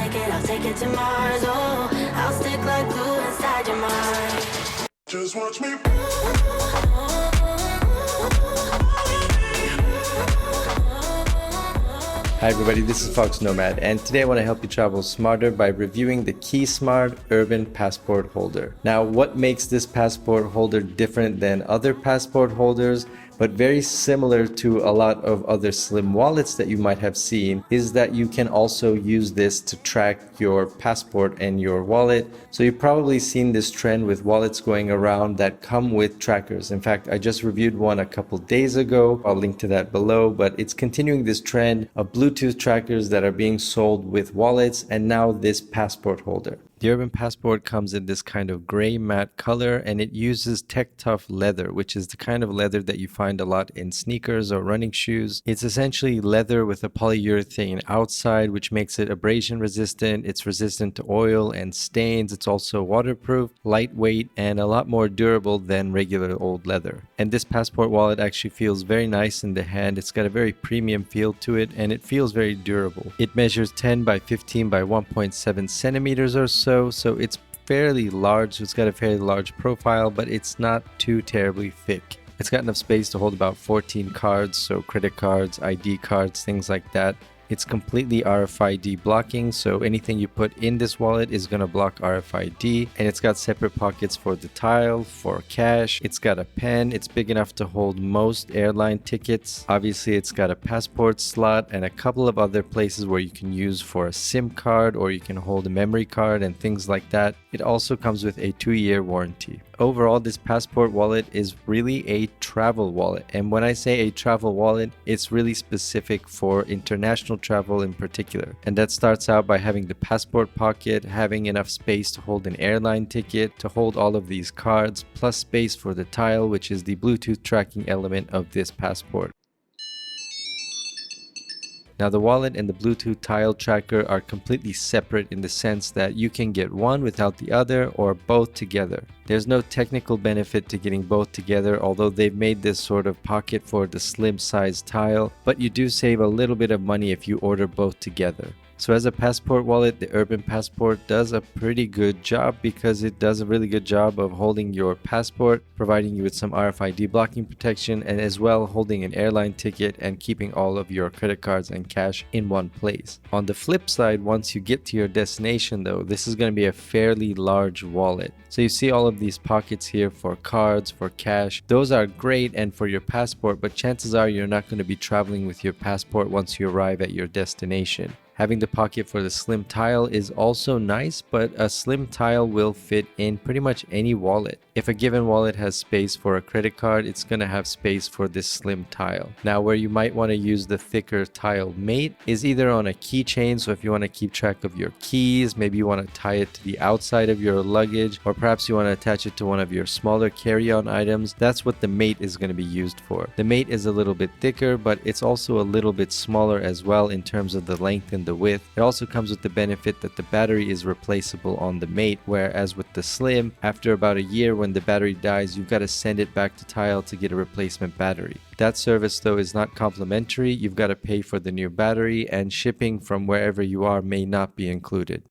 I'll take it to Mars. Oh, I'll stick like glue inside your mind. Just watch me. Hi everybody, this is foXnoMad, and today I want to help you travel smarter by reviewing the KeySmart Urban Passport Holder. Now, what makes this passport holder different than other passport holders, but very similar to a lot of other slim wallets that you might have seen, is that you can also use this to track your passport and your wallet. So you've probably seen this trend with wallets going around that come with trackers. In fact, I just reviewed one a couple days ago. I'll link to that below, but it's continuing this trend of Bluetooth trackers that are being sold with wallets, and now this passport holder. The Urban Passport comes in this kind of gray matte color, and it uses Tech Tough leather, which is the kind of leather that you find a lot in sneakers or running shoes. It's essentially leather with a polyurethane outside, which makes it abrasion resistant. It's resistant to oil and stains. It's also waterproof, lightweight, and a lot more durable than regular old leather. And this passport wallet actually feels very nice in the hand. It's got a very premium feel to it, and it feels very durable. It measures 10 by 15 by 1.7 centimeters or so it's fairly large. So it's got a fairly large profile, but it's not too terribly thick. It's got enough space to hold about 14 cards, so credit cards, ID cards, things like that. It's completely RFID blocking, so anything you put in this wallet is going to block RFID, and it's got separate pockets for the tile, for cash. It's got a pen. It's big enough to hold most airline tickets. Obviously, it's got a passport slot and a couple of other places where you can use for a SIM card, or you can hold a memory card and things like that. It also comes with a 2-year warranty. Overall, this passport wallet is really a travel wallet, and when I say a travel wallet, it's really specific for international travel in particular. And that starts out by having the passport pocket, having enough space to hold an airline ticket, to hold all of these cards, plus space for the tile, which is the Bluetooth tracking element of this passport. Now, the wallet and the Bluetooth tile tracker are completely separate in the sense that you can get one without the other or both together. There's no technical benefit to getting both together, although they've made this sort of pocket for the slim size tile, but you do save a little bit of money if you order both together. So as a passport wallet, the Urban Passport does a pretty good job because it does a really good job of holding your passport, providing you with some RFID blocking protection, and as well holding an airline ticket and keeping all of your credit cards and cash in one place. On the flip side, once you get to your destination though, this is going to be a fairly large wallet. So you see all of these pockets here for cards, for cash. Those are great and for your passport, but chances are you're not going to be traveling with your passport once you arrive at your destination. Having the pocket for the slim tile is also nice, but a slim tile will fit in pretty much any wallet. If a given wallet has space for a credit card, it's going to have space for this slim tile. Now, where you might want to use the thicker tile mate is either on a keychain, so if you want to keep track of your keys, maybe you want to tie it to the outside of your luggage, or perhaps you want to attach it to one of your smaller carry-on items. That's what the mate is going to be used for. The mate is a little bit thicker, but it's also a little bit smaller as well in terms of the length and the width. It also comes with the benefit that the battery is replaceable on the mate, whereas with the slim, after about a year when the battery dies, you've got to send it back to tile to get a replacement battery. That service though is not complimentary. You've got to pay for the new battery, and shipping from wherever you are may not be included.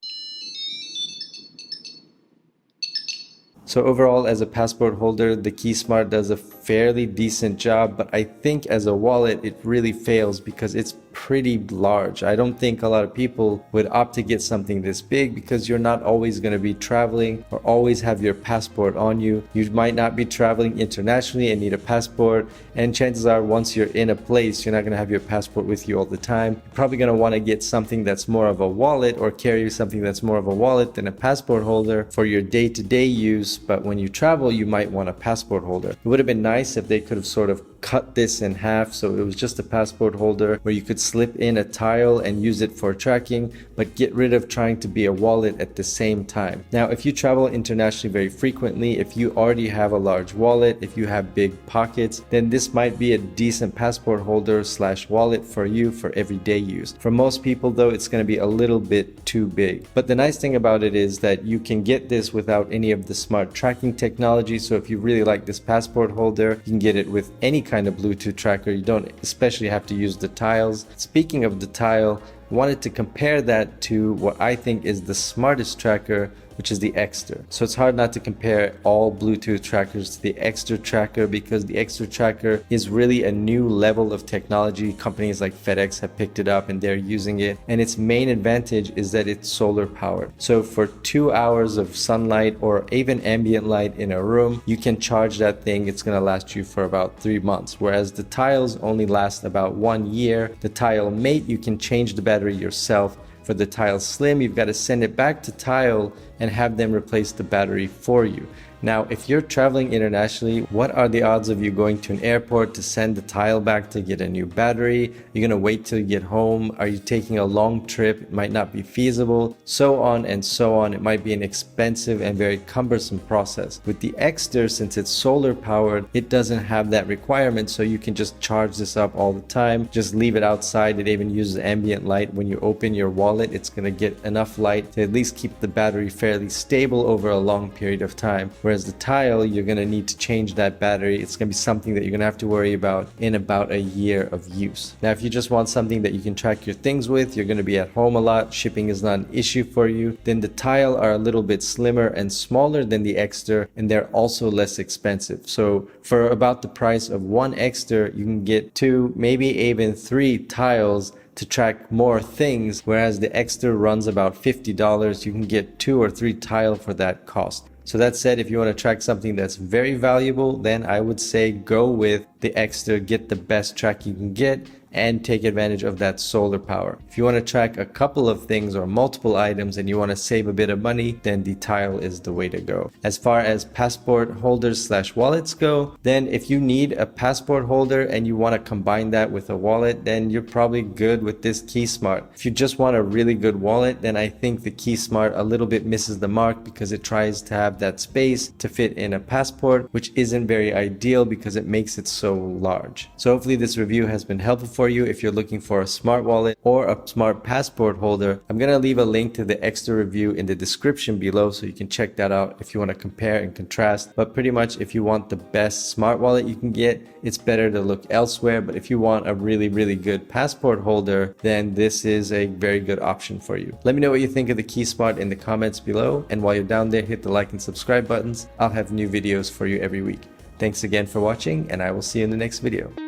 So overall, as a passport holder, the KeySmart does a fairly decent job, but I think as a wallet, it really fails because it's pretty large. I don't think a lot of people would opt to get something this big because you're not always going to be traveling or always have your passport on you. You might not be traveling internationally and need a passport, and chances are once you're in a place, you're not going to have your passport with you all the time. You're probably going to want to get something that's more of a wallet, or carry something that's more of a wallet than a passport holder for your day-to-day use, but when you travel, you might want a passport holder. It would have been nice if they could have sort of cut this in half so it was just a passport holder where you could slip in a tile and use it for tracking, but get rid of trying to be a wallet at the same time. Now, if you travel internationally very frequently, if you already have a large wallet, if you have big pockets, then this might be a decent passport holder / wallet for you for everyday use. For most people though, it's going to be a little bit too big. But the nice thing about it is that you can get this without any of the smart tracking technology. So if you really like this passport holder, you can get it with any kind of Bluetooth tracker. You don't especially have to use the tiles. Speaking of the tile, wanted to compare that to what I think is the smartest tracker, which is the Extra. So it's hard not to compare all Bluetooth trackers to the Extra tracker, because the Extra tracker is really a new level of technology. Companies like FedEx have picked it up and they're using it. And its main advantage is that it's solar powered. So for 2 hours of sunlight or even ambient light in a room, you can charge that thing. It's gonna last you for about 3 months. Whereas the tiles only last about 1 year. The Tile Mate, you can change the battery yourself. For the Tile Slim, you've got to send it back to Tile and have them replace the battery for you. Now, if you're traveling internationally, what are the odds of you going to an airport to send the Tile back to get a new battery? You're going to wait till you get home? Are you taking a long trip? It might not be feasible, so on and so on. It might be an expensive and very cumbersome process. With the Extra, since it's solar powered, it doesn't have that requirement, so you can just charge this up all the time. Just leave it outside. It even uses ambient light. When you open your wallet, it's going to get enough light to at least keep the battery fairly stable over a long period of time. Whereas the Tile, you're going to need to change that battery. It's going to be something that you're going to have to worry about in about a year of use. Now, if you just want something that you can track your things with, you're going to be at home a lot, shipping is not an issue for you, then the Tile are a little bit slimmer and smaller than the Extra, and they're also less expensive. So for about the price of one Extra, you can get 2, maybe even 3 Tiles to track more things, whereas the Extra runs about $50. You can get 2 or 3 Tile for that cost. So that said, if you want to track something that's very valuable, then I would say go with the Extra, get the best track you can get, and take advantage of that solar power. If you want to track a couple of things or multiple items and you want to save a bit of money, then the Tile is the way to go. As far as passport holders / wallets go, then if you need a passport holder and you want to combine that with a wallet, then you're probably good with this KeySmart. If you just want a really good wallet, then I think the KeySmart a little bit misses the mark, because it tries to have that space to fit in a passport, which isn't very ideal because it makes it so large. So hopefully this review has been helpful for you if you're looking for a smart wallet or a smart passport holder. I'm going to leave a link to the Extra review in the description below, so you can check that out if you want to compare and contrast. But pretty much if you want the best smart wallet you can get, it's better to look elsewhere. But if you want a really good passport holder, then this is a very good option for you. Let me know what you think of the KeySmart in the comments below. And while you're down there, hit the like and subscribe buttons. I'll have new videos for you every week. Thanks again for watching, and I will see you in the next video.